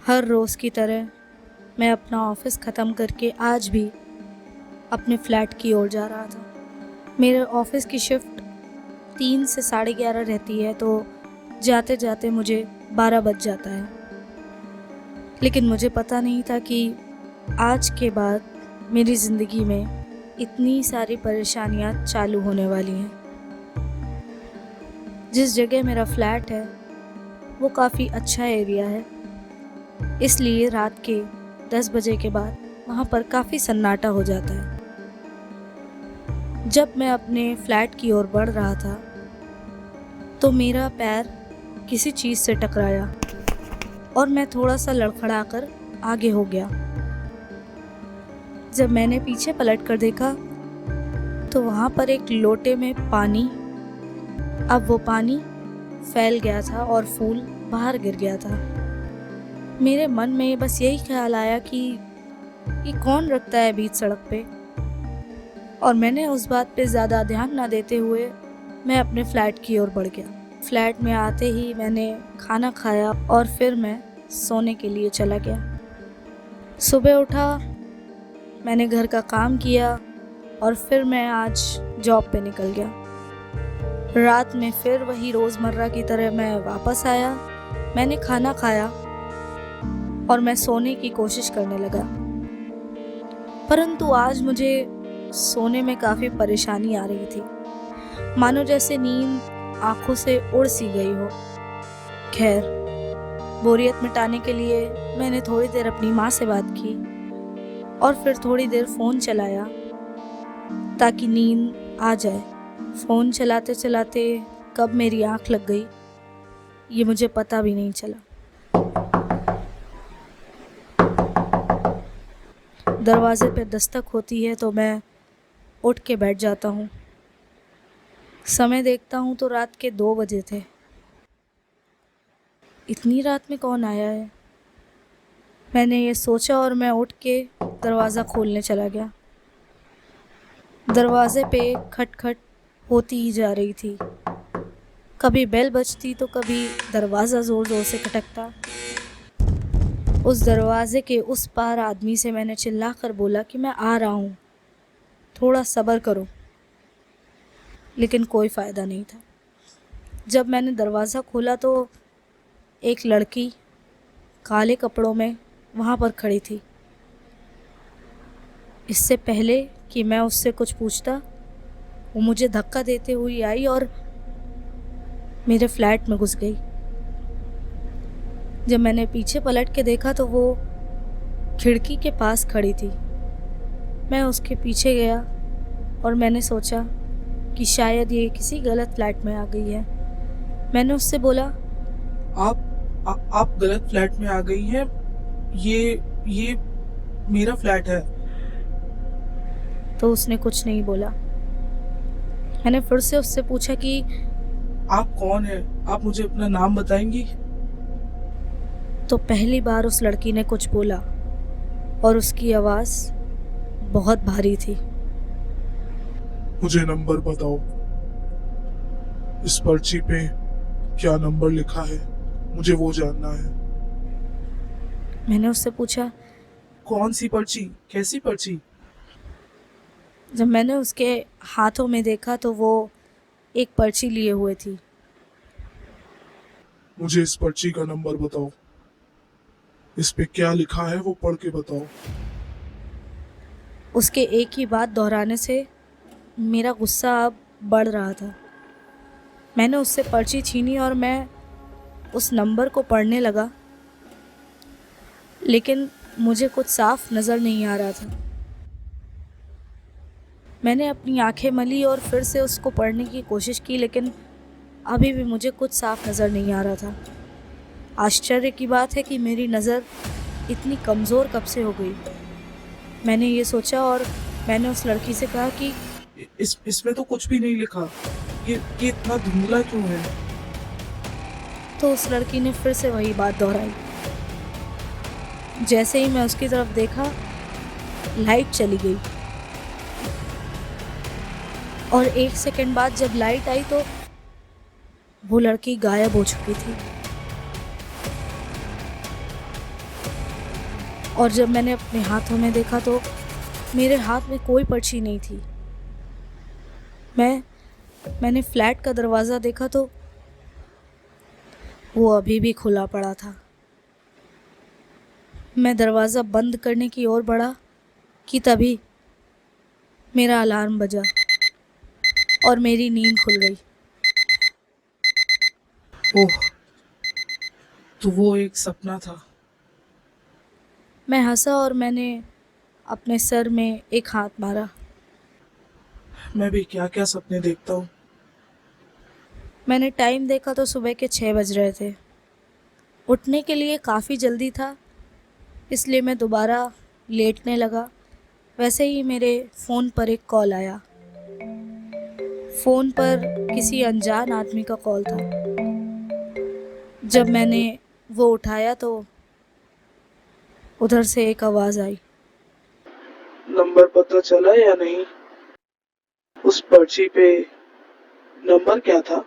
हर रोज़ की तरह मैं अपना ऑफ़िस ख़त्म करके आज भी अपने फ्लैट की ओर जा रहा था। मेरे ऑफ़िस की शिफ्ट 3 से 11:30 रहती है, तो जाते जाते मुझे 12 बज जाता है। लेकिन मुझे पता नहीं था कि आज के बाद मेरी ज़िंदगी में इतनी सारी परेशानियाँ चालू होने वाली हैं। जिस जगह मेरा फ्लैट है वो काफ़ी अच्छा एरिया है, इसलिए रात के 10 बजे के बाद वहाँ पर काफ़ी सन्नाटा हो जाता है। जब मैं अपने फ्लैट की ओर बढ़ रहा था तो मेरा पैर किसी चीज़ से टकराया और मैं थोड़ा सा लड़खड़ाकर आगे हो गया। जब मैंने पीछे पलट कर देखा तो वहाँ पर एक लोटे में पानी, अब वो पानी फैल गया था और फूल बाहर गिर गया था। मेरे मन में बस यही ख्याल आया कि ये कौन रखता है बीच सड़क पे, और मैंने उस बात पे ज़्यादा ध्यान ना देते हुए मैं अपने फ्लैट की ओर बढ़ गया। फ्लैट में आते ही मैंने खाना खाया और फिर मैं सोने के लिए चला गया। सुबह उठा, मैंने घर का काम किया और फिर मैं आज जॉब पे निकल गया। रात में फिर वही रोज़मर्रा की तरह मैं वापस आया, मैंने खाना खाया और मैं सोने की कोशिश करने लगा। परंतु आज मुझे सोने में काफ़ी परेशानी आ रही थी, मानो जैसे नींद आँखों से उड़ सी गई हो। खैर, बोरियत मिटाने के लिए मैंने थोड़ी देर अपनी माँ से बात की और फिर थोड़ी देर फ़ोन चलाया ताकि नींद आ जाए। फ़ोन चलाते चलाते कब मेरी आँख लग गई ये मुझे पता भी नहीं चला। दरवाजे पे दस्तक होती है तो मैं उठ के बैठ जाता हूँ। समय देखता हूँ तो रात के 2 बजे थे। इतनी रात में कौन आया है, मैंने ये सोचा और मैं उठ के दरवाज़ा खोलने चला गया। दरवाजे पे खटखट होती ही जा रही थी, कभी बेल बजती तो कभी दरवाज़ा ज़ोर ज़ोर से खटकता। उस दरवाजे के उस पार आदमी से मैंने चिल्लाकर बोला कि मैं आ रहा हूँ, थोड़ा सब्र करो। लेकिन कोई फ़ायदा नहीं था। जब मैंने दरवाज़ा खोला तो एक लड़की काले कपड़ों में वहाँ पर खड़ी थी। इससे पहले कि मैं उससे कुछ पूछता, वो मुझे धक्का देते हुए आई और मेरे फ्लैट में घुस गई। जब मैंने पीछे पलट के देखा तो वो खिड़की के पास खड़ी थी। मैं उसके पीछे गया और मैंने सोचा कि शायद ये किसी गलत फ्लैट में आ गई है। मैंने उससे बोला, आप गलत फ्लैट में आ गई हैं। ये मेरा फ्लैट है। तो उसने कुछ नहीं बोला। मैंने फिर से उससे पूछा कि आप कौन हैं? आप मुझे अपना नाम बताएंगी? तो पहली बार उस लड़की ने कुछ बोला और उसकी आवाज़ बहुत भारी थी। मुझे नंबर बताओ। इस पर्ची पे क्या नंबर लिखा है, मुझे वो जानना है। मैंने उससे पूछा। कौन सी पर्ची? कैसी पर्ची? जब मैंने उसके हाथों में देखा तो वो एक पर्ची लिए हुए थी। मुझे इस पर्ची का नंबर बताओ। इस पे क्या लिखा है वो पढ़ के बताओ। उसके एक ही बात दोहराने से मेरा गुस्सा अब बढ़ रहा था। मैंने उससे पर्ची छीनी और मैं उस नंबर को पढ़ने लगा, लेकिन मुझे कुछ साफ नज़र नहीं आ रहा था। मैंने अपनी आंखें मली और फिर से उसको पढ़ने की कोशिश की, लेकिन अभी भी मुझे कुछ साफ नज़र नहीं आ रहा था। आश्चर्य की बात है कि मेरी नज़र इतनी कमज़ोर कब से हो गई। मैंने ये सोचा और मैंने उस लड़की से कहा कि इसमें तो कुछ भी नहीं लिखा। ये इतना धुंधला क्यों है? तो उस लड़की ने फिर से वही बात दोहराई। जैसे ही मैं उसकी तरफ देखा, लाइट चली गई और 1 सेकंड बाद जब लाइट आई तो वो लड़की गायब हो चुकी थी। और जब मैंने अपने हाथों में देखा तो मेरे हाथ में कोई पर्ची नहीं थी। मैंने फ्लैट का दरवाज़ा देखा तो वो अभी भी खुला पड़ा था। मैं दरवाज़ा बंद करने की ओर बढ़ा कि तभी मेरा अलार्म बजा और मेरी नींद खुल गई। ओह, तो वो एक सपना था। मैं हंसा और मैंने अपने सर में एक हाथ मारा। मैं भी क्या क्या सपने देखता हूँ। मैंने टाइम देखा तो सुबह के 6 बज रहे थे। उठने के लिए काफ़ी जल्दी था, इसलिए मैं दोबारा लेटने लगा। वैसे ही मेरे फ़ोन पर एक कॉल आया। फ़ोन पर किसी अनजान आदमी का कॉल था। जब मैंने वो उठाया तो उधर से एक आवाज़ आई। नंबर पता चला या नहीं? उस पर्ची पे नंबर क्या था?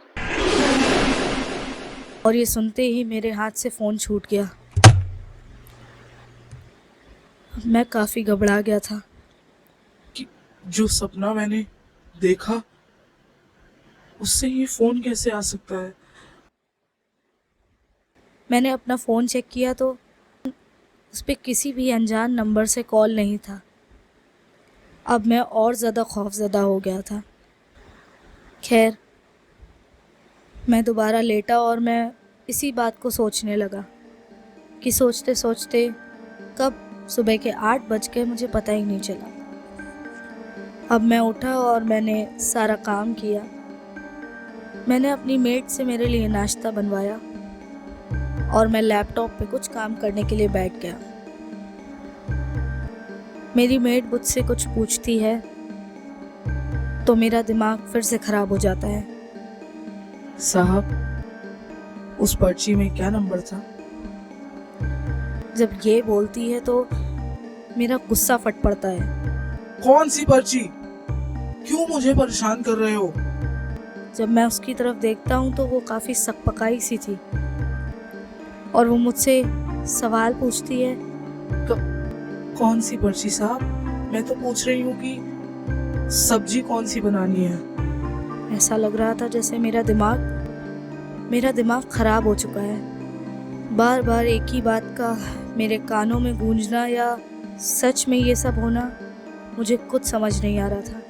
और ये सुनते ही मेरे हाथ से फ़ोन छूट गया। मैं काफ़ी घबरा गया था। कि जो सपना मैंने देखा उससे ये फोन कैसे आ सकता है? मैंने अपना फ़ोन चेक किया तो उस पर किसी भी अनजान नंबर से कॉल नहीं था। अब मैं और ज़्यादा खौफज़दा हो गया था। खैर, मैं दोबारा लेटा और मैं इसी बात को सोचने लगा कि सोचते सोचते कब सुबह के 8 बज गए मुझे पता ही नहीं चला। अब मैं उठा और मैंने सारा काम किया। मैंने अपनी मेड से मेरे लिए नाश्ता बनवाया और मैं लैपटॉप पे कुछ काम करने के लिए बैठ गया। मेरी मेड मुझसे कुछ पूछती है तो मेरा दिमाग फिर से ख़राब हो जाता है। साहब, उस पर्ची में क्या नंबर था? जब ये बोलती है तो मेरा गुस्सा फट पड़ता है। कौन सी पर्ची? क्यों मुझे परेशान कर रहे हो? जब मैं उसकी तरफ देखता हूँ तो वो काफ़ी सकपकाई सी थी और वो मुझसे सवाल पूछती है। कौन सी पर्ची साहब? मैं तो पूछ रही हूँ कि सब्जी कौन सी बनानी है। ऐसा लग रहा था जैसे मेरा दिमाग ख़राब हो चुका है। बार बार एक ही बात का मेरे कानों में गूंजना या सच में ये सब होना मुझे कुछ समझ नहीं आ रहा था।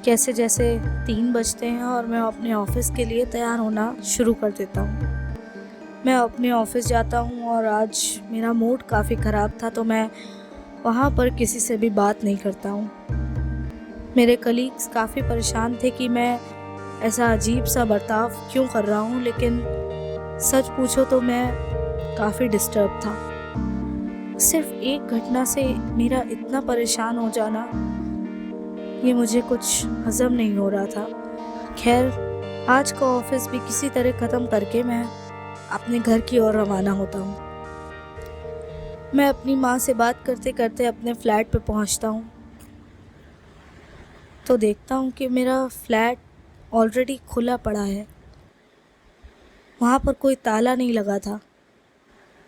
कैसे जैसे 3 बजते हैं और मैं अपने ऑफिस के लिए तैयार होना शुरू कर देता हूँ। मैं अपने ऑफिस जाता हूँ और आज मेरा मूड काफ़ी ख़राब था तो मैं वहाँ पर किसी से भी बात नहीं करता हूँ। मेरे कलीग्स काफ़ी परेशान थे कि मैं ऐसा अजीब सा बर्ताव क्यों कर रहा हूँ, लेकिन सच पूछो तो मैं काफ़ी डिस्टर्ब था। सिर्फ एक घटना से मेरा इतना परेशान हो जाना, ये मुझे कुछ हज़म नहीं हो रहा था। खैर, आज का ऑफिस भी किसी तरह ख़त्म करके मैं अपने घर की ओर रवाना होता हूँ। मैं अपनी माँ से बात करते करते अपने फ्लैट पे पहुँचता हूँ तो देखता हूँ कि मेरा फ्लैट ऑलरेडी खुला पड़ा है। वहाँ पर कोई ताला नहीं लगा था।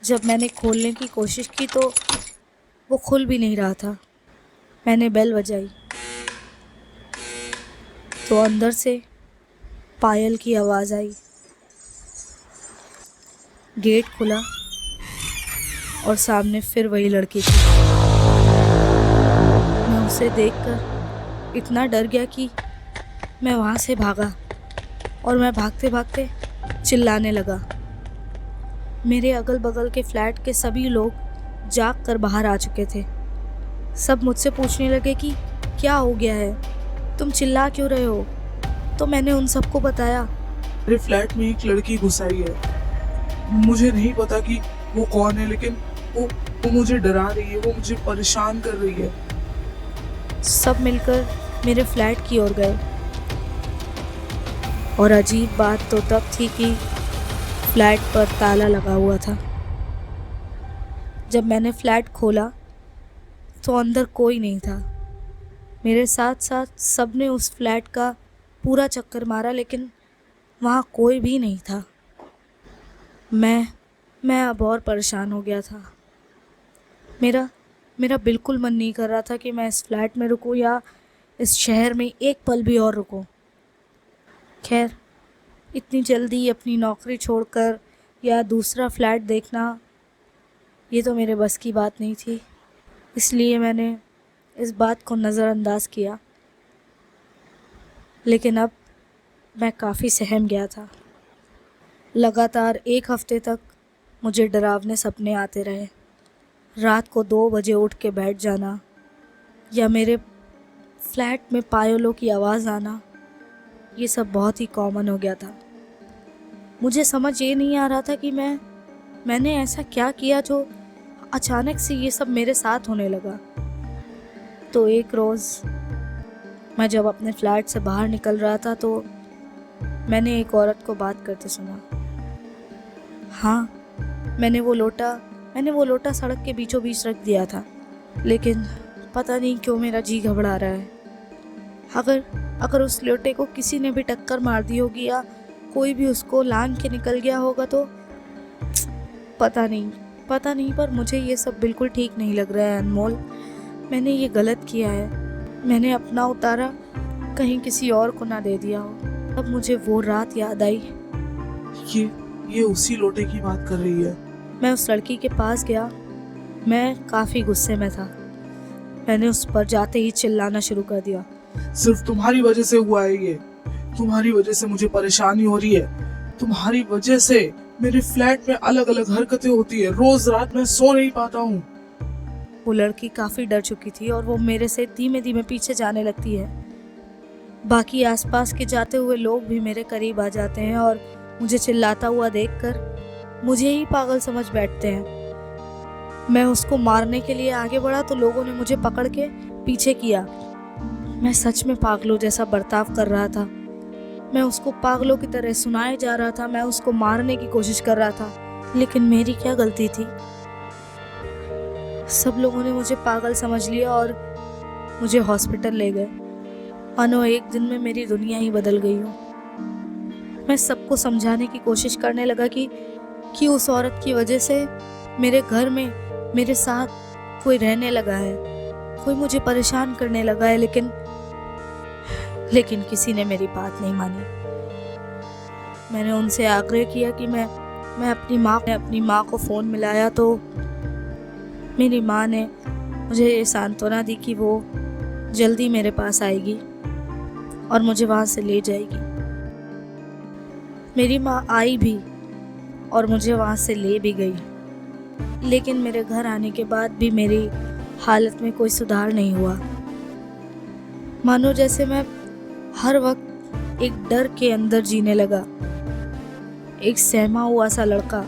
जब मैंने खोलने की कोशिश की तो वो खुल भी नहीं रहा था। मैंने बेल बजाई तो अंदर से पायल की आवाज़ आई। गेट खुला और सामने फिर वही लड़की थी। मैं उसे देखकर इतना डर गया कि मैं वहाँ से भागा और मैं भागते भागते चिल्लाने लगा। मेरे अगल बगल के फ्लैट के सभी लोग जाग कर बाहर आ चुके थे। सब मुझसे पूछने लगे कि क्या हो गया है, तुम चिल्ला क्यों रहे हो। तो मैंने उन सबको बताया। मेरे फ्लैट में एक लड़की घुस आई है। मुझे नहीं पता कि वो कौन है, लेकिन वो मुझे डरा रही है, वो मुझे परेशान कर रही है। सब मिलकर मेरे फ्लैट की ओर गए और अजीब बात तो तब थी कि फ्लैट पर ताला लगा हुआ था। जब मैंने फ्लैट खोला तो अंदर कोई नहीं था। मेरे साथ साथ सबने उस फ्लैट का पूरा चक्कर मारा, लेकिन वहाँ कोई भी नहीं था। मैं अब और परेशान हो गया था। मेरा मेरा बिल्कुल मन नहीं कर रहा था कि मैं इस फ्लैट में रुकूं या इस शहर में एक पल भी और रुकूं। खैर, इतनी जल्दी अपनी नौकरी छोड़कर या दूसरा फ्लैट देखना, ये तो मेरे बस की बात नहीं थी। इसलिए मैंने इस बात को नज़रअंदाज किया। लेकिन अब मैं काफ़ी सहम गया था। लगातार 1 हफ्ते तक मुझे डरावने सपने आते रहे। रात को 2 बजे उठ के बैठ जाना या मेरे फ्लैट में पायलों की आवाज़ आना, ये सब बहुत ही कॉमन हो गया था। मुझे समझ ये नहीं आ रहा था कि मैंने ऐसा क्या किया जो अचानक से ये सब मेरे साथ होने लगा। तो एक रोज़ मैं जब अपने फ्लैट से बाहर निकल रहा था तो मैंने एक औरत को बात करते सुना। हाँ, मैंने वो लोटा सड़क के बीचों बीच रख दिया था, लेकिन पता नहीं क्यों मेरा जी घबरा रहा है। अगर उस लोटे को किसी ने भी टक्कर मार दी होगी या कोई भी उसको लांघ के निकल गया होगा तो पता नहीं, पर मुझे ये सब बिल्कुल ठीक नहीं लग रहा है अनमोल। मैंने ये गलत किया है। मैंने अपना उतारा कहीं किसी और को ना दे दिया हो। तब मुझे वो रात याद आई। ये उसी लोटे की बात कर रही है। मैं उस लड़की के पास गया। मैं काफ़ी गुस्से में था। मैंने उस पर जाते ही चिल्लाना शुरू कर दिया। सिर्फ तुम्हारी वजह से हुआ है ये। तुम्हारी वजह से मुझे परेशानी हो रही है। तुम्हारी वजह से मेरे फ्लैट में अलग अलग हरकतें होती है। रोज रात मैं सो नहीं पाता हूँ। वो लड़की काफ़ी डर चुकी थी और वो मेरे से धीमे धीमे पीछे जाने लगती है। बाकी आसपास के जाते हुए लोग भी मेरे करीब आ जाते हैं और मुझे चिल्लाता हुआ देखकर मुझे ही पागल समझ बैठते हैं। मैं उसको मारने के लिए आगे बढ़ा तो लोगों ने मुझे पकड़ के पीछे किया। मैं सच में पागलों जैसा बर्ताव कर रहा था। मैं उसको पागलों की तरह सुनाए जा रहा था। मैं उसको मारने की कोशिश कर रहा था, लेकिन मेरी क्या गलती थी? सब लोगों ने मुझे पागल समझ लिया और मुझे हॉस्पिटल ले गए। मानो एक दिन में मेरी दुनिया ही बदल गई हो। मैं सबको समझाने की कोशिश करने लगा कि उस औरत की वजह से मेरे घर में मेरे साथ कोई रहने लगा है, कोई मुझे परेशान करने लगा है, लेकिन किसी ने मेरी बात नहीं मानी। मैंने उनसे आग्रह किया कि मैं अपनी माँ को फ़ोन मिलाया तो मेरी माँ ने मुझे ये सांत्वना दी कि वो जल्दी मेरे पास आएगी और मुझे वहाँ से ले जाएगी। मेरी माँ आई भी और मुझे वहाँ से ले भी गई, लेकिन मेरे घर आने के बाद भी मेरी हालत में कोई सुधार नहीं हुआ। मानो जैसे मैं हर वक्त एक डर के अंदर जीने लगा, एक सहमा हुआ सा लड़का।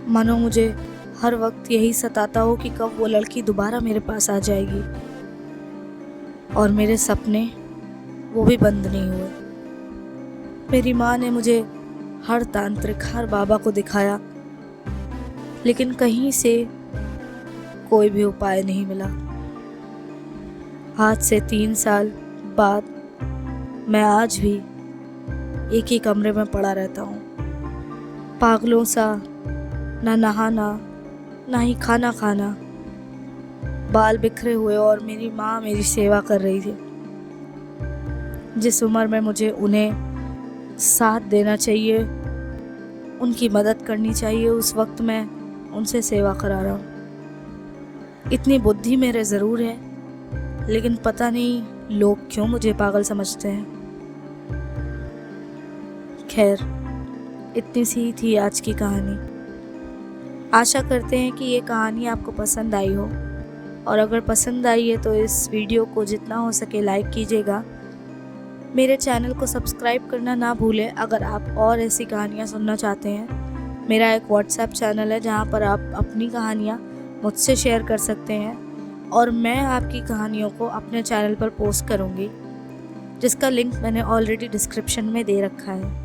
मानो मुझे हर वक्त यही सताता हो कि कब वो लड़की दोबारा मेरे पास आ जाएगी। और मेरे सपने वो भी बंद नहीं हुए। मेरी माँ ने मुझे हर तांत्रिक, हर बाबा को दिखाया, लेकिन कहीं से कोई भी उपाय नहीं मिला। आज से 3 साल बाद मैं आज भी एक ही कमरे में पड़ा रहता हूँ, पागलों सा, ना नहाना ना ही खाना खाना, बाल बिखरे हुए, और मेरी माँ मेरी सेवा कर रही थी। जिस उम्र में मुझे उन्हें साथ देना चाहिए, उनकी मदद करनी चाहिए, उस वक्त मैं उनसे सेवा करा रहा हूँ। इतनी बुद्धि मेरे ज़रूर है, लेकिन पता नहीं लोग क्यों मुझे पागल समझते हैं। खैर, इतनी सी थी आज की कहानी। आशा करते हैं कि ये कहानी आपको पसंद आई हो, और अगर पसंद आई है तो इस वीडियो को जितना हो सके लाइक कीजिएगा। मेरे चैनल को सब्सक्राइब करना ना भूलें। अगर आप और ऐसी कहानियाँ सुनना चाहते हैं, मेरा एक व्हाट्सएप चैनल है जहाँ पर आप अपनी कहानियाँ मुझसे शेयर कर सकते हैं, और मैं आपकी कहानियों को अपने चैनल पर पोस्ट करूँगी, जिसका लिंक मैंने ऑलरेडी डिस्क्रिप्शन में दे रखा है।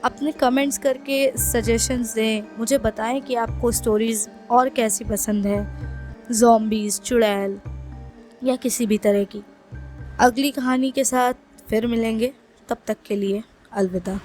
अपने कमेंट्स करके सजेशंस दें, मुझे बताएं कि आपको स्टोरीज़ और कैसी पसंद है, ज़ॉम्बीज़, चुड़ैल या किसी भी तरह की। अगली कहानी के साथ फिर मिलेंगे, तब तक के लिए अलविदा।